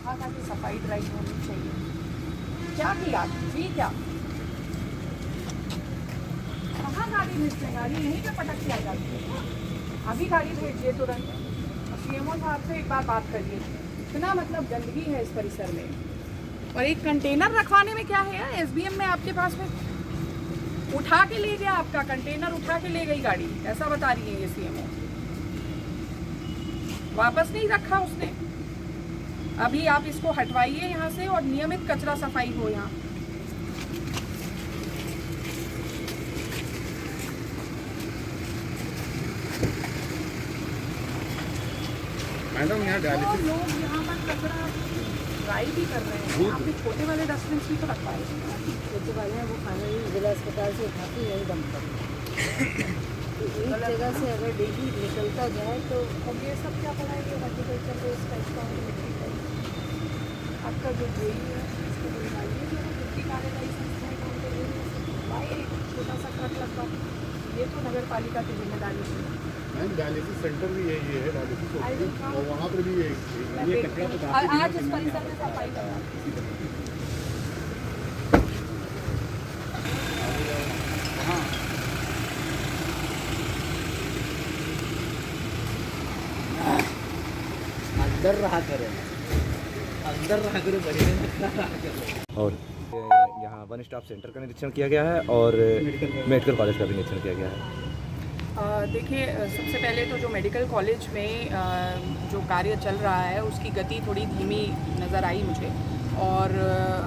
कहा था कि सफाई ड्राइव होनी चाहिए, क्या किया जी? क्या कहाँ गाड़ी भेजते? गाड़ी यहीं पे पटक के आ जाती है। अभी गाड़ी भेजिए तुरंत। सीएमओ साहब से एक बार बात करिए। इतना मतलब गंदगी है इस परिसर में, और एक कंटेनर रखवाने में क्या है? एसबीएम में आपके पास में उठा के ले गया, आपका कंटेनर उठा के ले गई गाड़ी, ऐसा बता रही है ये सीएमओ। वापस नहीं रखा उसने। अभी आप इसको हटवाइए यहाँ से और नियमित कचरा सफाई हो यहाँ। मैडम यहाँ डायलिसिस लोग यहाँ पर कचरा ड्राई भी कर रहे हैं। आपके छोटे वाले डस्टबिन भी तो रखवाए। छोटे वाले हैं वो खाना ही जिला अस्पताल से उठा के यही दम कर तो एक जगह से अगर डेली निकलता जाए तो अब ये सब क्या पढ़ाएंगे? हॉर्टिकल्चर को इस टाइप का मिट्टी का आपका जो जेई है इसको बुलवाइए, जो मिट्टी कार्यदायी संस्थाएं काम कर रही है, भाई एक छोटा सा ट्रक लगवा। ये तो नगर पालिका की जिम्मेदारी है। मैम डायलिसिस सेंटर भी यही है, डायलिसिस होती है और वहाँ पर भी ये कचरा तो और आज इस परिसर में सफाई करवा। अंदर रहा करें, अंदर रहा करें, और यहाँ वन स्टॉप सेंटर का निरीक्षण किया गया है और मेडिकल कॉलेज का भी निरीक्षण किया गया है। देखिए, सबसे पहले तो जो मेडिकल कॉलेज में जो कार्य चल रहा है उसकी गति थोड़ी धीमी नज़र आई मुझे, और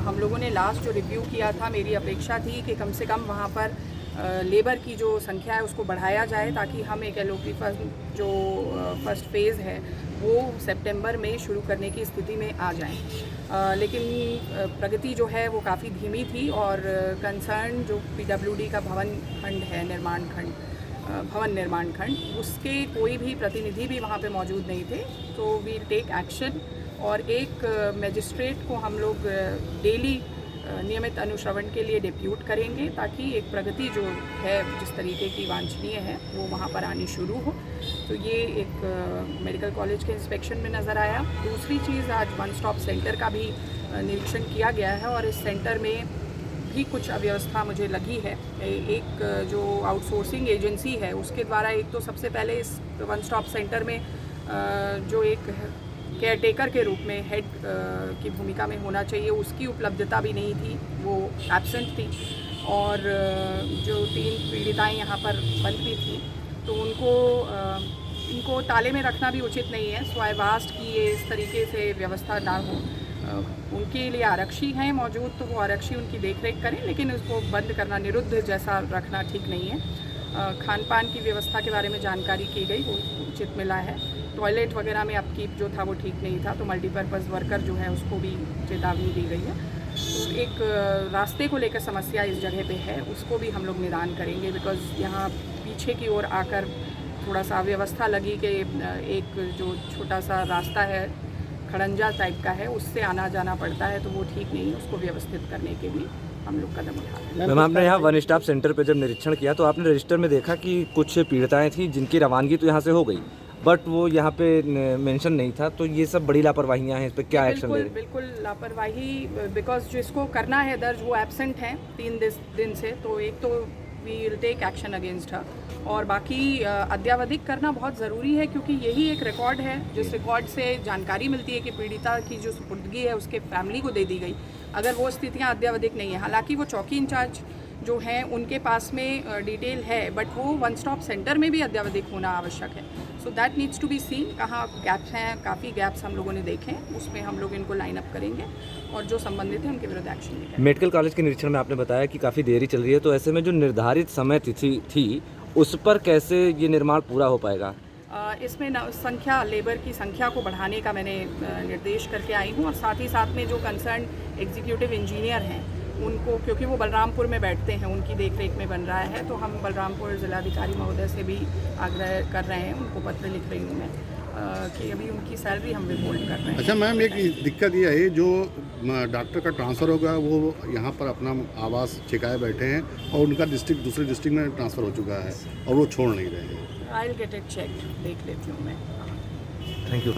हम लोगों ने लास्ट जो रिव्यू किया था, मेरी अपेक्षा थी कि कम से कम वहाँ पर लेबर की जो संख्या है उसको बढ़ाया जाए, ताकि हम एक एलओपी जो फर्स्ट फेज़ है वो सितंबर में शुरू करने की स्थिति में आ जाएं। लेकिन प्रगति जो है वो काफ़ी धीमी थी, और कंसर्न जो पीडब्ल्यूडी का भवन निर्माण खंड उसके कोई भी प्रतिनिधि भी वहाँ पे मौजूद नहीं थे। तो वी टेक एक्शन, और एक मजिस्ट्रेट को हम लोग डेली नियमित अनुश्रवण के लिए डिप्यूट करेंगे, ताकि एक प्रगति जो है जिस तरीके की वांछनीय है वो वहाँ पर आनी शुरू हो। तो ये एक मेडिकल कॉलेज के इंस्पेक्शन में नज़र आया। दूसरी चीज़, आज वन स्टॉप सेंटर का भी निरीक्षण किया गया है, और इस सेंटर में भी कुछ अव्यवस्था मुझे लगी है। एक जो आउटसोर्सिंग एजेंसी है उसके द्वारा, एक तो सबसे पहले इस वन स्टॉप सेंटर में जो एक केयरटेकर के रूप में हेड की भूमिका में होना चाहिए, उसकी उपलब्धता भी नहीं थी, वो एब्सेंट थी। और जो 3 पीड़िताएं यहाँ पर बंद भी थी, तो इनको ताले में रखना भी उचित नहीं है। स्वायवास्ट की ये इस तरीके से व्यवस्था ना हो। उनके लिए आरक्षी हैं मौजूद, तो वो आरक्षी उनकी देखरेख करें, लेकिन उसको बंद करना, निरुद्ध जैसा रखना ठीक नहीं है। खान पान की व्यवस्था के बारे में जानकारी की गई, वो उचित मिला है। टॉयलेट वगैरह में अपकीप जो था वो ठीक नहीं था, तो मल्टीपर्पज़ वर्कर जो है उसको भी चेतावनी दी गई है। तो एक रास्ते को लेकर समस्या इस जगह पे है, उसको भी हम लोग निदान करेंगे, बिकॉज़ यहाँ पीछे की ओर आकर थोड़ा सा अव्यवस्था लगी कि एक जो छोटा सा रास्ता है खड़ंजा टाइप का है, उससे आना जाना पड़ता है, तो वो ठीक नहीं है। उसको व्यवस्थित करने के भी हम लोग कदम उठा रहे हैं। मैम, आपने यहाँ वन स्टॉप सेंटर पे जब निरीक्षण किया तो आपने रजिस्टर में देखा कि कुछ पीड़िताएं थी जिनकी रवानगी तो यहाँ से हो गई, बट वो यहाँ पे मेंशन नहीं था, तो ये सब बड़ी लापरवाहियाँ हैं, इस पर क्या एक्शन ले रहे हैं? बिल्कुल लापरवाही, बिकॉज जिसको करना है दर्ज वो एब्सेंट हैं 3 दिन से, तो एक तो we will take action against her, और बाकी अद्यावधिक करना बहुत ज़रूरी है, क्योंकि यही एक रिकॉर्ड है जिस रिकॉर्ड से जानकारी मिलती है कि पीड़िता की जो सुपुर्दगी है उसके फैमिली को दे दी गई। अगर वो स्थितियाँ अद्यावधिक नहीं है, हालांकि वो चौकी इंचार्ज जो हैं उनके पास में डिटेल है, बट वो वन स्टॉप सेंटर में भी अद्यावधिक होना आवश्यक है। So that needs to be seen. कहाँ गैप्स हैं, काफ़ी गैप्स हम लोगों ने देखे, उसमें हम लोग इनको लाइन अप करेंगे और जो संबंधित है उनके विरुद्ध एक्शन लेंगे। मेडिकल कॉलेज के निरीक्षण में आपने बताया कि काफ़ी देरी चल रही है, तो ऐसे में जो निर्धारित समय तिथि थी उस पर कैसे ये निर्माण पूरा हो पाएगा? इसमें लेबर की संख्या को बढ़ाने का मैंने निर्देश करके आई हूँ, और साथ ही साथ में जो कंसर्न एग्जीक्यूटिव इंजीनियर हैं उनको, क्योंकि वो बलरामपुर में बैठते हैं, उनकी देखरेख में बन रहा है, तो हम बलरामपुर जिलाधिकारी महोदय से भी आग्रह कर रहे हैं, उनको पत्र लिख रही हूँ मैं कि अभी उनकी सैलरी हम विथहोल्ड कर रहे हैं। अच्छा मैम, एक दिक्कत ये है, जो डॉक्टर का ट्रांसफ़र होगा वो यहाँ पर अपना आवास ठिकाए बैठे हैं और उनका डिस्ट्रिक्ट दूसरे डिस्ट्रिक्ट में ट्रांसफ़र हो चुका है और वो छोड़ नहीं रहे हैं। I will get it check, देख लेती हूँ मैं। Thank you.